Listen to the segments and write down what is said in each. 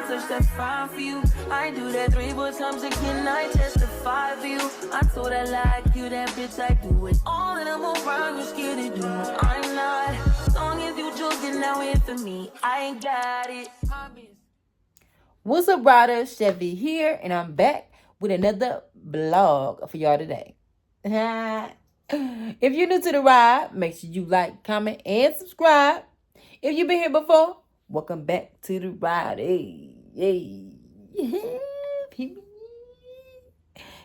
touch that fine for you. I do that 3 more times again, I testify for you. I told I like you, that bitch, I do it. All of them around you scared to do it. I'm not. As long as you joking now in for me, I ain't got it. What's up, riders? Chevy here, and I'm back with another vlog for y'all today. If you're new to the ride, make sure you like, comment, and subscribe. If you've been here before, welcome back to the ride. Hey.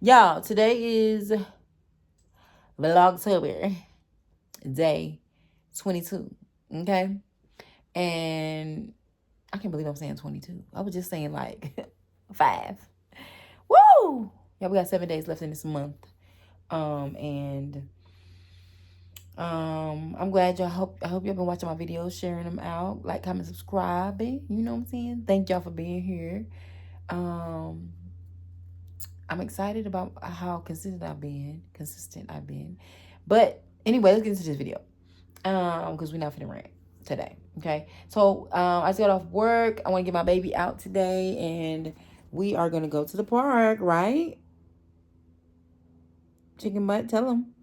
Y'all, today is vlogtober, day 22, okay? And I can't believe I'm saying 22. I was just saying like 5. Woo! Yeah, we got 7 days left in this month. I'm glad I hope y'all been watching my videos, sharing them out, like, comment, subscribing. You know what I'm saying? Thank y'all for being here. I'm excited about how consistent I've been. But anyway, let's get into this video. Because we're not finna rant today. Okay. So I just got off work. I want to get my baby out today, and we are gonna go to the park, right? Chicken butt, tell them.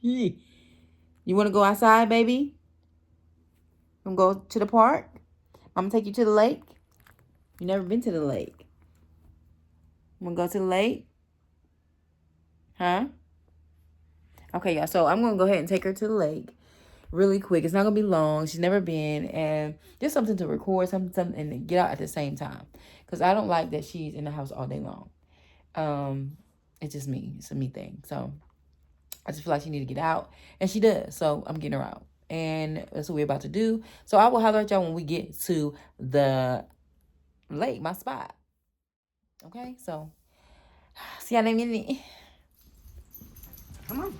You want to go outside, baby? I'm gonna go to the park. I'm gonna take you to the lake. You never been to the lake. I'm gonna go to the lake. Huh? Okay, y'all. So I'm gonna go ahead and take her to the lake really quick. It's not gonna be long. She's never been, and just something to record, something, and to get out at the same time. Cause I don't like that she's in the house all day long. It's just me. It's a me thing. So I just feel like she need to get out, and she does. So I'm getting her out, and that's what we're about to do. So I will holler at y'all when we get to the lake, my spot. Okay. So see y'all in a minute. Come on.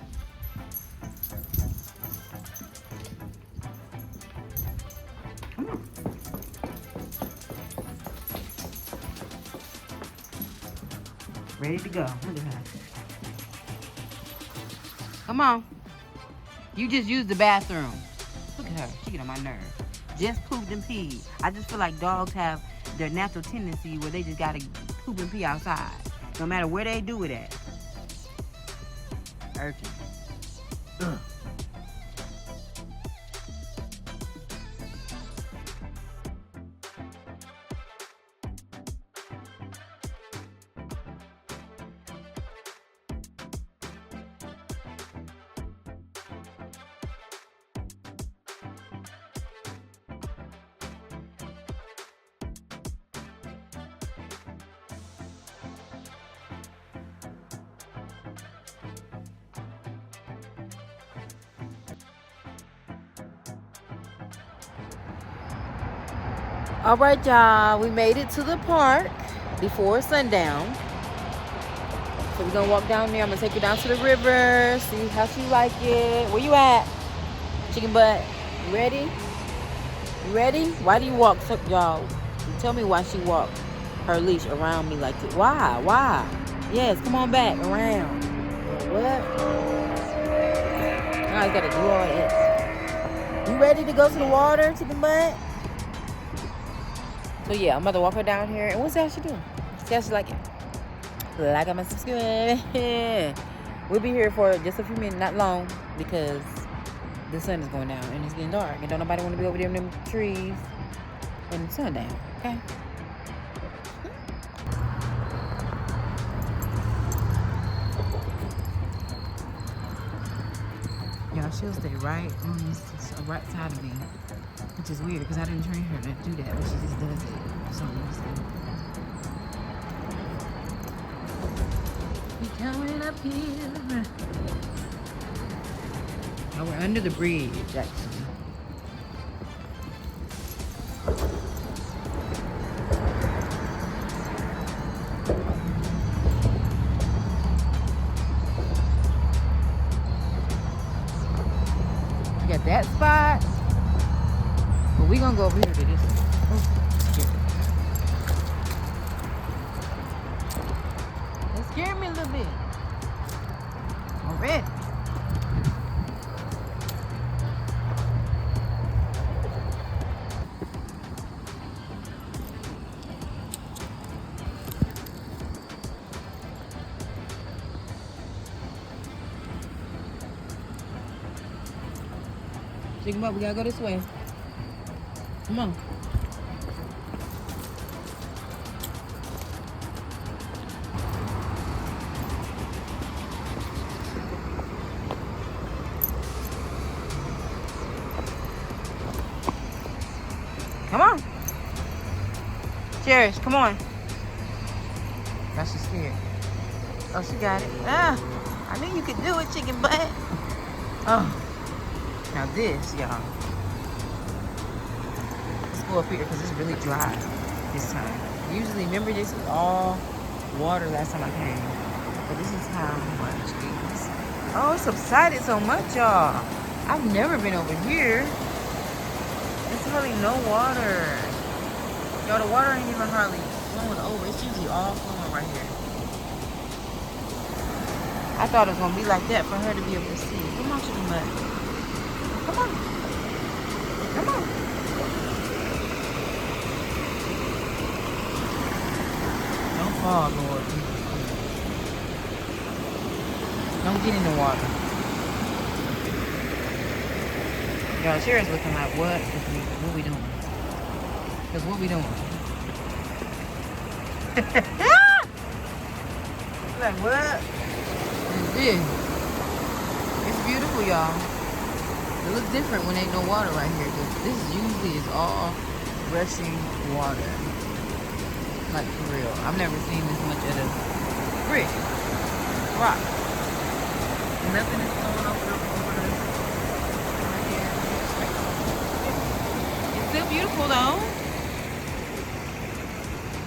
Come on. Ready to go. Look at her. Come on. You just used the bathroom. Look at her. She get on my nerve. Just pooped and peed. I just feel like dogs have their natural tendency where they just gotta poop and pee outside. No matter where they do it at. Urgent. Ugh. All right, y'all. We made it to the park before sundown. So we're going to walk down there. I'm going to take you down to the river, see how she like it. Where you at? Chicken butt. You ready? You ready? Why do you walk, y'all? Tell me why she walked her leash around me like this. Why? Why? Yes, come on back. Around. What? Now I got to do all this. You ready to go to the water, chicken butt? So yeah, I'm about to walk her down here. And what's how she doing? See how she like it? Like, I'm subscribe. We'll be here for just a few minutes, not long, because the sun is going down and it's getting dark. And don't nobody want to be over there in them trees when the sun down, okay? Y'all, she'll stay right on the right side of me. Which is weird because I didn't train her to do that, but she just does it for some reason. We coming up here. Oh, we're under the bridge, actually. We got that spot. But we're gonna go over here to this one. That scared me a little bit. Already. Chicken butt, we gotta go this way. Come on. Come on. Cherish, come on. Now she's scared. Oh, she got it. Ah, I knew you could do it, chicken butt. Oh, now this, y'all. Let's go up here because it's really dry this time. Usually, remember, this was all water last time I came. But this is how much it is. Oh, it subsided so much, y'all. I've never been over here. There's hardly no water. Y'all, the water ain't even hardly flowing over. It's usually all flowing right here. I thought it was gonna be like that for her to be able to see. Come on, chicken butt. Come on. Come on. Don't fall, Lord. Don't get in the water. Y'all, Cherish looking like, what we doing? Because what we doing? Like, what? Yeah. It's beautiful, y'all. It looks different when ain't no water right here. This usually is all rushing water. Like, for real. I've never seen this much of a brick. Rock. Nothing is going over right here. It's still beautiful, though.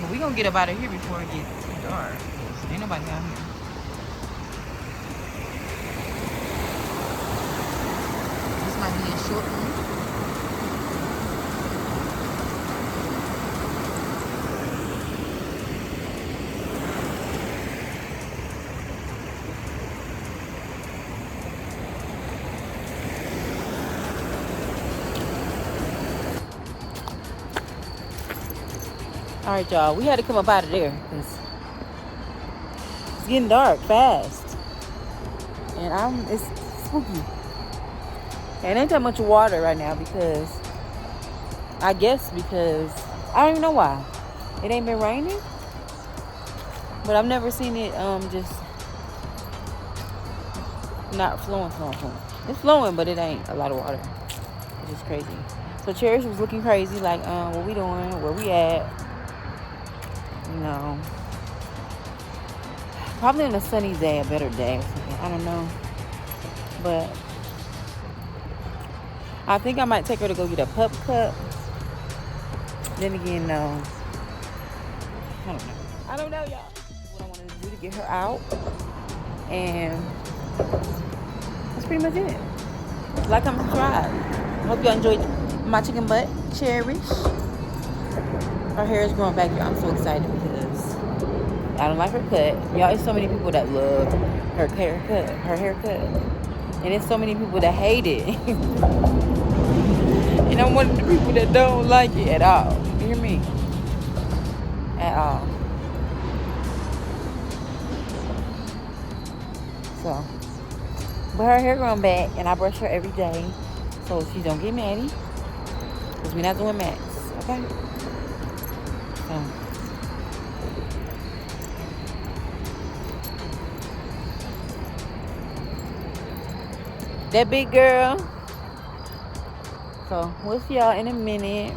But we gonna get up out of here before it gets too dark. Ain't nobody out here. Might be a short one. All right, y'all. We had to come up out of there because it's getting dark fast, and it's spooky. And ain't that much water right now because I don't even know why. It ain't been raining. But I've never seen it just not flowing. It's flowing, but it ain't a lot of water. It's just crazy. So Cherish was looking crazy, like, what we doing? Where we at? You know. Probably on a sunny day, a better day or something. I don't know. But I think I might take her to go get a pup cup. Then again, no. I don't know, y'all. What I wanted to do to get her out. And that's pretty much it. Like, comment, subscribe. I hope y'all enjoyed my chicken butt. Cherish. Her hair is growing back here. I'm so excited because I don't like her cut. Y'all, there's so many people that love her haircut. And there's so many people that hate it. And I'm one of the people that don't like it at all. You hear me? At all. So, but her hair growing back, and I brush her every day, so she don't get mad. Because we're not doing max, okay? So, that big girl. So we'll see y'all in a minute.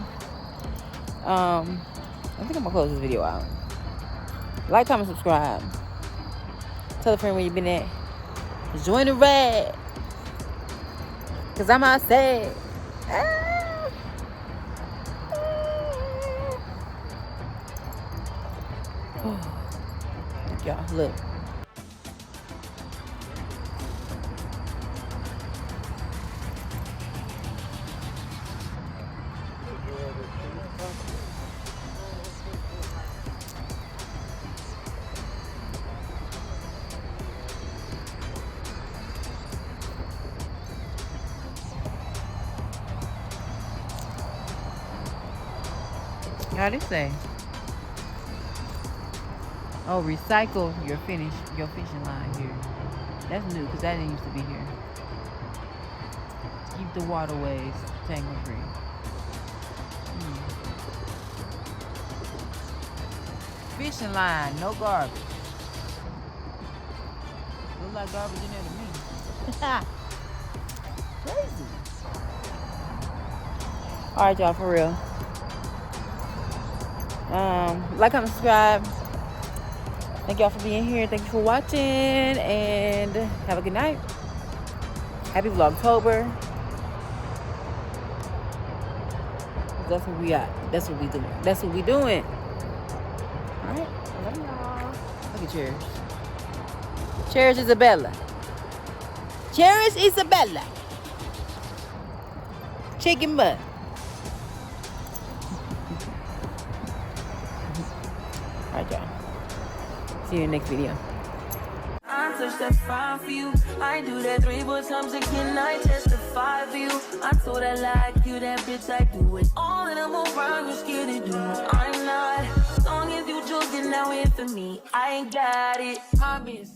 I think I'm gonna close this video out. Like, comment, subscribe. Tell a friend where you been at. Join the ride. Cause I'm outside. Y'all, look. How'd it say? Oh, recycle your fishing line here. That's new because that didn't used to be here. Keep Keep the waterways tangle free. Fishing line, no garbage. Look like garbage in there to me. Crazy. Alright, y'all, for real. Like, comment, subscribe. Thank y'all for being here. Thank you for watching. And have a good night. Happy Vlogtober. That's what we got. That's what we doing. That's what we doing. Alright. I love y'all. Look at Cherish. Cherish Isabella. Cherish Isabella. Chicken butt. Alright, y'all. See you in the next video. I touch that fire for you. I do that 3 more times again. I testify for you. I told I like you, that bitch. I do it all and I'm around. You scared to do it. I'm not. As long as you joking now in for me, I ain't got it. Obvious.